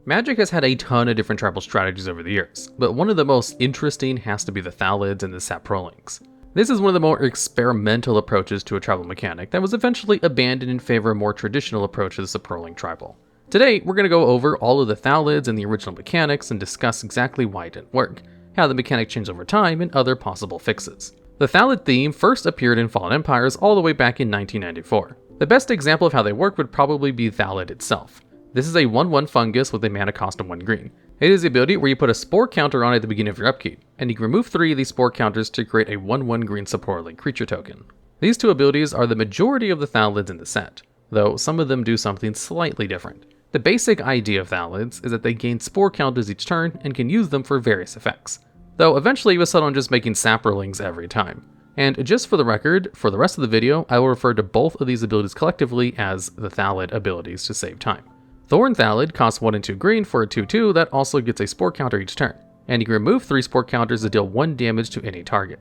Magic has had a ton of different tribal strategies over the years, but one of the most interesting has to be the Thallids and the Saprolings. This is one of the more experimental approaches to a tribal mechanic that was eventually abandoned in favor of more traditional approach to the saproling tribal. Today, we're going to go over all of the Thallids and the original mechanics and discuss exactly why it didn't work, how the mechanic changed over time, and other possible fixes. The Thallid theme first appeared in Fallen Empires all the way back in 1994. The best example of how they work would probably be Thallid itself. This is a 1/1 fungus with a mana cost of 1 green. It is the ability where you put a spore counter on at the beginning of your upkeep, and you can remove 3 of these spore counters to create a 1/1 green saproling creature token. These two abilities are the majority of the Thallids in the set, though some of them do something slightly different. The basic idea of Thallids is that they gain spore counters each turn and can use them for various effects, though eventually we settle on just making saprolings every time. And just for the record, for the rest of the video, I will refer to both of these abilities collectively as the Thallid abilities to save time. Thorn Thallid costs 1 and 2 green for a 2/2 that also gets a spore counter each turn, and you can remove 3 spore counters to deal 1 damage to any target.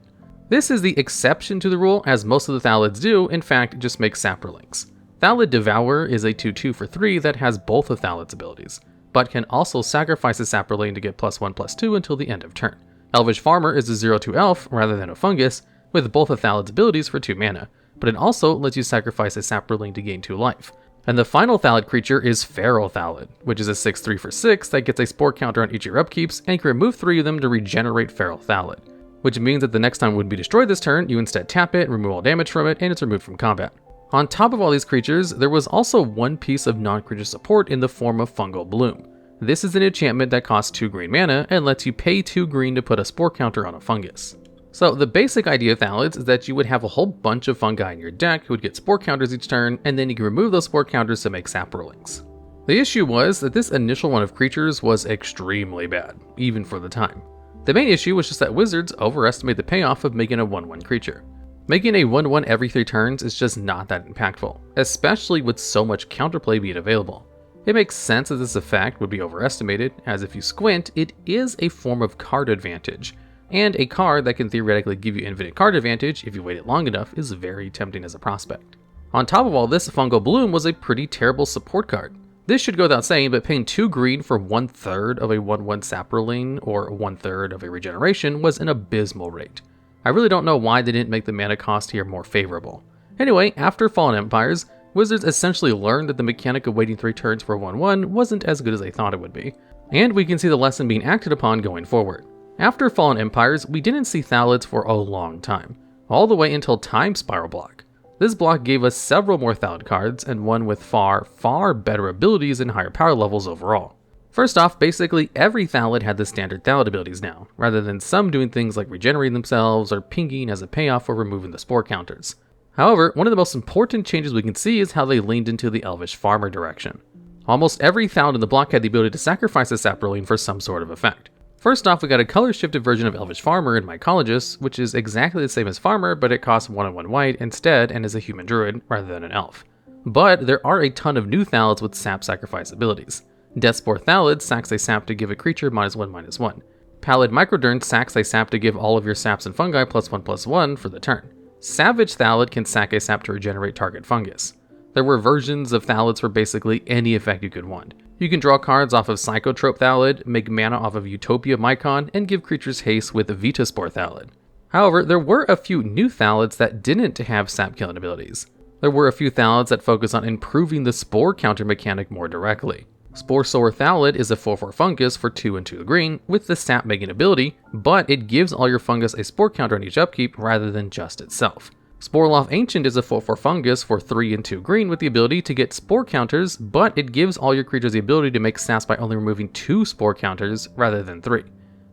This is the exception to the rule, as most of the Thallids do, in fact, just make saprolings. Thallid Devourer is a 2/2 for 3 that has both of Thallid's abilities, but can also sacrifice a saproling to get +1/+2 until the end of turn. Elvish Farmer is a 0/2 elf rather than a fungus, with both of Thallid's abilities for 2 mana, but it also lets you sacrifice a saproling to gain 2 life. And the final Thallid creature is Feral Thallid, which is a 6/3 for 6 that gets a spore counter on each of your upkeeps, and you can remove 3 of them to regenerate Feral Thallid, which means that the next time it would be destroyed this turn, you instead tap it, remove all damage from it, and it's removed from combat. On top of all these creatures, there was also one piece of non-creature support in the form of Fungal Bloom. This is an enchantment that costs 2 green mana and lets you pay 2 green to put a spore counter on a fungus. So the basic idea of Thallids is that you would have a whole bunch of fungi in your deck who would get spore counters each turn, and then you can remove those spore counters to make saprolings. The issue was that this initial run of creatures was extremely bad, even for the time. The main issue was just that wizards overestimate the payoff of making a 1/1 creature. Making a 1/1 every 3 turns is just not that impactful, especially with so much counterplay being available. It makes sense that this effect would be overestimated, as if you squint, it is a form of card advantage, and a card that can theoretically give you infinite card advantage if you wait it long enough is very tempting as a prospect. On top of all this, Fungal Bloom was a pretty terrible support card. This should go without saying, but paying 2 green for 1/3 of a 1/1 saproling or 1/3 of a regeneration was an abysmal rate. I really don't know why they didn't make the mana cost here more favorable. Anyway, after Fallen Empires, Wizards essentially learned that the mechanic of waiting 3 turns for 1/1 wasn't as good as they thought it would be, and we can see the lesson being acted upon going forward. After Fallen Empires, we didn't see Thallids for a long time, all the way until Time Spiral block. This block gave us several more Thallid cards, and one with far, far better abilities and higher power levels overall. First off, basically every Thallid had the standard Thallid abilities now, rather than some doing things like regenerating themselves or pinging as a payoff for removing the spore counters. However, one of the most important changes we can see is how they leaned into the Elvish Farmer direction. Almost every Thallid in the block had the ability to sacrifice a saproling for some sort of effect. First off, we got a color-shifted version of Elvish Farmer in Mycologist, which is exactly the same as Farmer, but it costs 1 and 1 white instead and is a human druid rather than an elf. But there are a ton of new Thallids with sap sacrifice abilities. Deathspore Thallid sacks a sap to give a creature -1/-1. Pallid Microdurn sacks a sap to give all of your saps and fungi +1/+1 for the turn. Savage Thallid can sack a sap to regenerate target fungus. There were versions of Thallids for basically any effect you could want. You can draw cards off of Psychotrope Thallid, make mana off of Utopia Mycon, and give creatures haste with Vitaspore Thallid. However, there were a few new Thallids that didn't have sap killing abilities. There were a few Thallids that focus on improving the spore counter mechanic more directly. Spore Sower Thallid is a 4/4 fungus for 2 and 2 green with the sap making ability, but it gives all your fungus a spore counter on each upkeep rather than just itself. Sporloff Ancient is a 4/4 fungus for 3 and 2 green with the ability to get spore counters, but it gives all your creatures the ability to make saps by only removing 2 spore counters rather than 3.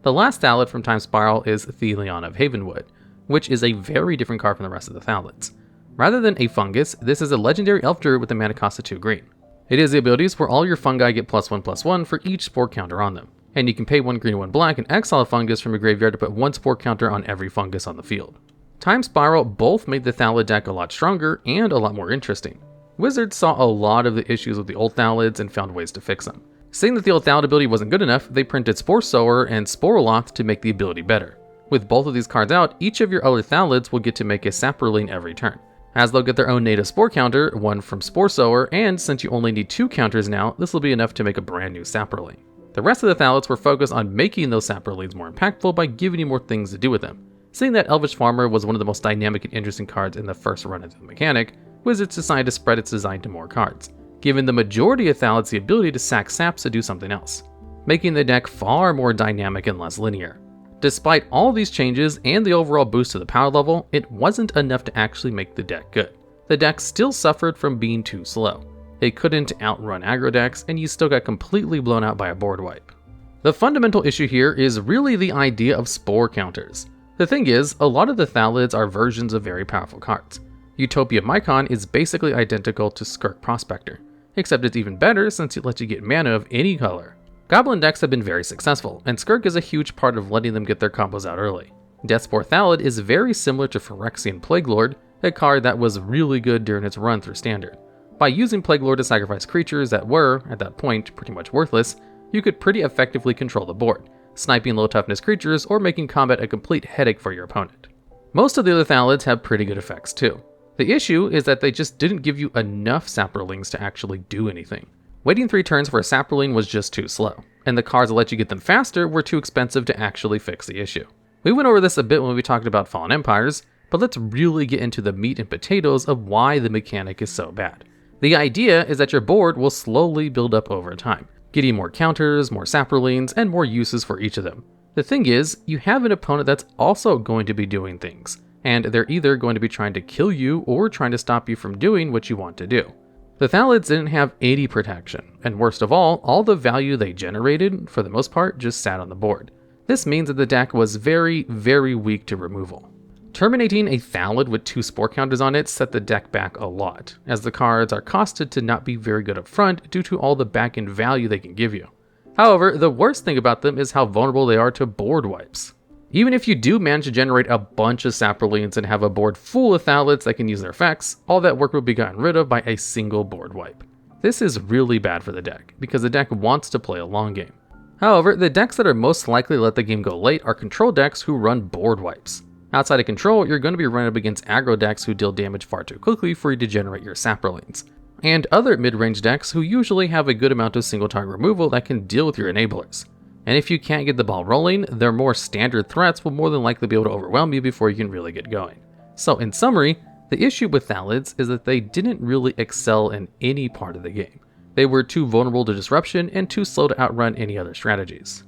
The last Thallid from Time Spiral is Thelion of Havenwood, which is a very different card from the rest of the Thallids. Rather than a fungus, this is a legendary elf druid with a mana cost of 2 green. It is the abilities where all your fungi get +1/+1 for each spore counter on them, and you can pay 1 green and 1 black and exile a fungus from your graveyard to put 1 spore counter on every fungus on the field. Time Spiral both made the Thallid deck a lot stronger and a lot more interesting. Wizards saw a lot of the issues with the old Thallids and found ways to fix them. Seeing that the old Thallid ability wasn't good enough, they printed Spore Sower and Sporoloth to make the ability better. With both of these cards out, each of your other Thallids will get to make a saproling every turn. as they'll get their own native spore counter, one from Spore Sower, and since you only need 2 counters now, this will be enough to make a brand new saproling. The rest of the Thallids were focused on making those saprolings more impactful by giving you more things to do with them. Seeing that Elvish Farmer was one of the most dynamic and interesting cards in the first run into the mechanic, Wizards decided to spread its design to more cards, giving the majority of Thallids the ability to sack saps to do something else, making the deck far more dynamic and less linear. Despite all these changes and the overall boost to the power level, it wasn't enough to actually make the deck good. The deck still suffered from being too slow. It couldn't outrun aggro decks, and you still got completely blown out by a board wipe. The fundamental issue here is really the idea of spore counters. The thing is, a lot of the Thallids are versions of very powerful cards. Utopia Mycon is basically identical to Skirk Prospector, except it's even better since it lets you get mana of any color. Goblin decks have been very successful, and Skirk is a huge part of letting them get their combos out early. Deathspore Thallid is very similar to Phyrexian Plaguelord, a card that was really good during its run through Standard. By using Plaguelord to sacrifice creatures that were, at that point, pretty much worthless, you could pretty effectively control the board, sniping low toughness creatures or making combat a complete headache for your opponent. Most of the other Thallids have pretty good effects too. The issue is that they just didn't give you enough Saprolings to actually do anything. Waiting 3 turns for a Saproling was just too slow, and the cards that let you get them faster were too expensive to actually fix the issue. We went over this a bit when we talked about Fallen Empires, but let's really get into the meat and potatoes of why the mechanic is so bad. The idea is that your board will slowly build up over time, getting more counters, more Saprolings, and more uses for each of them. The thing is, you have an opponent that's also going to be doing things, and they're either going to be trying to kill you or trying to stop you from doing what you want to do. The Thallids didn't have any protection, and worst of all the value they generated, for the most part, just sat on the board. This means that the deck was very, very weak to removal. Terminating a Thallid with 2 spore counters on it set the deck back a lot, as the cards are costed to not be very good up front due to all the back-end value they can give you. However, the worst thing about them is how vulnerable they are to board wipes. Even if you do manage to generate a bunch of Saprolings and have a board full of Thallids that can use their effects, all that work will be gotten rid of by a single board wipe. This is really bad for the deck, because the deck wants to play a long game. However, the decks that are most likely to let the game go late are control decks who run board wipes. Outside of control, you're going to be running up against aggro decks who deal damage far too quickly for you to generate your Saprolings, and other mid-range decks who usually have a good amount of single target removal that can deal with your enablers. And if you can't get the ball rolling, their more standard threats will more than likely be able to overwhelm you before you can really get going. So in summary, the issue with Thallids is that they didn't really excel in any part of the game. They were too vulnerable to disruption and too slow to outrun any other strategies.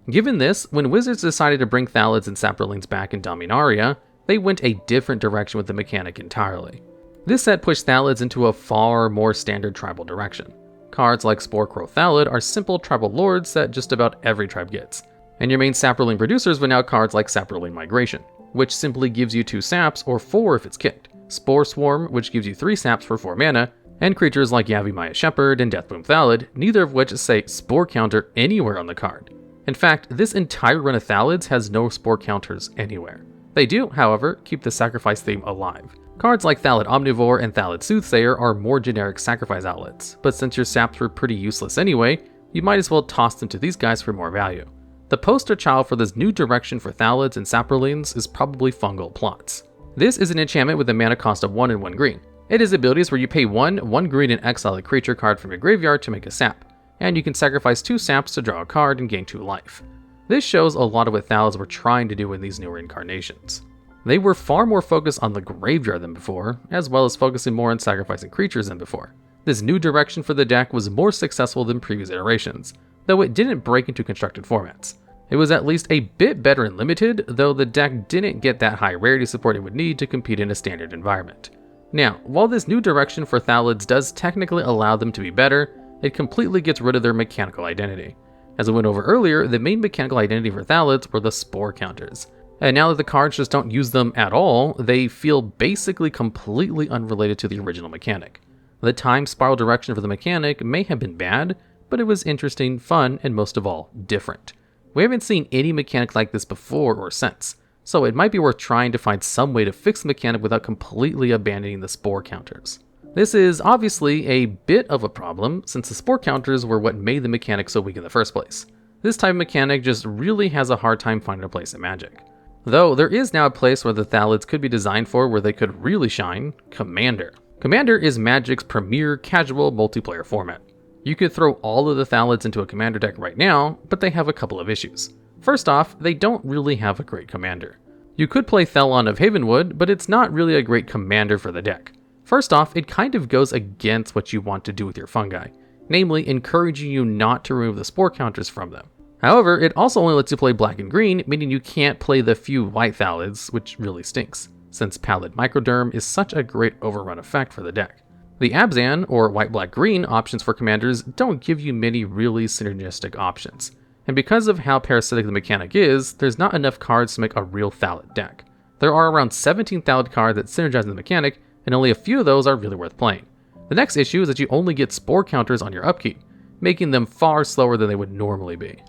Given this, when Wizards decided to bring Thallids and Saprolings back in Dominaria, they went a different direction with the mechanic entirely. This set pushed Thallids into a far more standard tribal direction. Cards like Sporecrow Thallid are simple tribal lords that just about every tribe gets, and your main Saproling producers were now cards like Saproling Migration, which simply gives you 2 saps or 4 if it's kicked, Spore Swarm, which gives you 3 saps for 4 mana, and creatures like Yavimaya Shepherd and Deathbloom Thallid, neither of which say Spore Counter anywhere on the card. In fact, this entire run of Thallids has no Spore Counters anywhere. They do, however, keep the sacrifice theme alive. Cards like Thallid Omnivore and Thallid Soothsayer are more generic sacrifice outlets, but since your saps were pretty useless anyway, you might as well toss them to these guys for more value. The poster child for this new direction for Thallids and Saprolings is probably Fungal Plots. This is an enchantment with a mana cost of 1 and 1 green. It has abilities where you pay 1 green and exile a creature card from your graveyard to make a sap, and you can sacrifice 2 saps to draw a card and gain 2 life. This shows a lot of what Thallids were trying to do in these newer incarnations. They were far more focused on the graveyard than before, as well as focusing more on sacrificing creatures than before. This new direction for the deck was more successful than previous iterations, though it didn't break into constructed formats. It was at least a bit better in Limited, though the deck didn't get that high rarity support it would need to compete in a standard environment. Now, while this new direction for Thallids does technically allow them to be better, it completely gets rid of their mechanical identity. As I went over earlier, the main mechanical identity for Thallids were the spore counters. And now that the cards just don't use them at all, they feel basically completely unrelated to the original mechanic. The time spiral direction for the mechanic may have been bad, but it was interesting, fun, and most of all, different. We haven't seen any mechanic like this before or since, so it might be worth trying to find some way to fix the mechanic without completely abandoning the spore counters. This is obviously a bit of a problem, since the spore counters were what made the mechanic so weak in the first place. This type of mechanic just really has a hard time finding a place in Magic. Though there is now a place where the Thallids could be designed for where they could really shine: Commander. Commander is Magic's premier casual multiplayer format. You could throw all of the Thallids into a Commander deck right now, but they have a couple of issues. First off, they don't really have a great Commander. You could play Thalon of Havenwood, but it's not really a great Commander for the deck. First off, it kind of goes against what you want to do with your fungi, namely encouraging you not to remove the spore counters from them. However, it also only lets you play black and green, meaning you can't play the few white Thallids, which really stinks, since Pallid Microderm is such a great overrun effect for the deck. The Abzan, or white-black-green options for commanders don't give you many really synergistic options, and because of how parasitic the mechanic is, there's not enough cards to make a real Thallid deck. There are around 17 Thallid cards that synergize the mechanic, and only a few of those are really worth playing. The next issue is that you only get spore counters on your upkeep, making them far slower than they would normally be.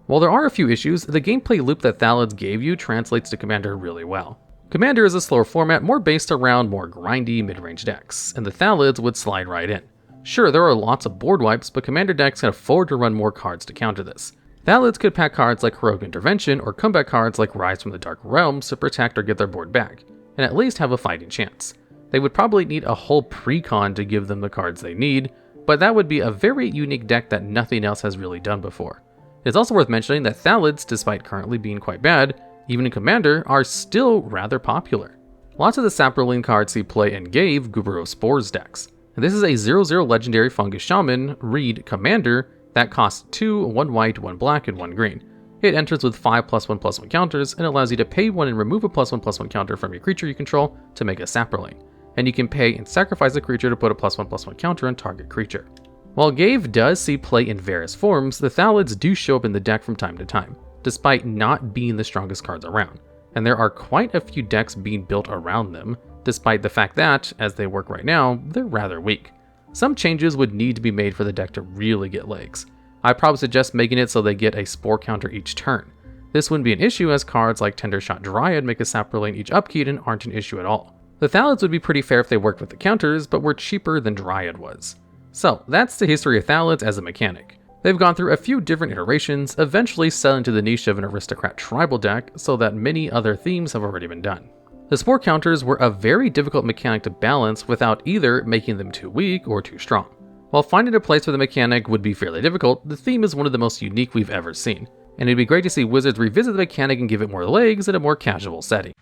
While there are a few issues, the gameplay loop that Thallids gave you translates to Commander really well. Commander is a slower format more based around more grindy mid-range decks, and the Thallids would slide right in. Sure, there are lots of board wipes, but Commander decks can afford to run more cards to counter this. Thallids could pack cards like Heroic Intervention or comeback cards like Rise from the Dark Realms to protect or get their board back, and at least have a fighting chance. They would probably need a whole pre-con to give them the cards they need, but that would be a very unique deck that nothing else has really done before. It's also worth mentioning that Thallids, despite currently being quite bad, even in Commander, are still rather popular. Lots of the saproling cards see play in Gave Gubero Spores decks, and this is a 0/0 legendary fungus shaman, read Commander, that costs 2, 1 white, 1 black, and 1 green. It enters with 5+1/+1 counters and allows you to pay 1 and remove a +1/+1 counter from your creature you control to make a saproling, and you can pay and sacrifice a creature to put a +1/+1 counter on target creature. While Gave does see play in various forms, the Thallids do show up in the deck from time to time, despite not being the strongest cards around, and there are quite a few decks being built around them, despite the fact that, as they work right now, they're rather weak. Some changes would need to be made for the deck to really get legs. I probably suggest making it so they get a spore counter each turn. This wouldn't be an issue as cards like Tendershot Dryad make a saproling each upkeep and aren't an issue at all. The Thallids would be pretty fair if they worked with the counters, but were cheaper than Dryad was. So that's the history of Thallids as a mechanic. They've gone through a few different iterations, eventually selling to the niche of an aristocrat tribal deck so that many other themes have already been done. The spore counters were a very difficult mechanic to balance without either making them too weak or too strong. While finding a place for the mechanic would be fairly difficult, the theme is one of the most unique we've ever seen, and it'd be great to see Wizards revisit the mechanic and give it more legs in a more casual setting.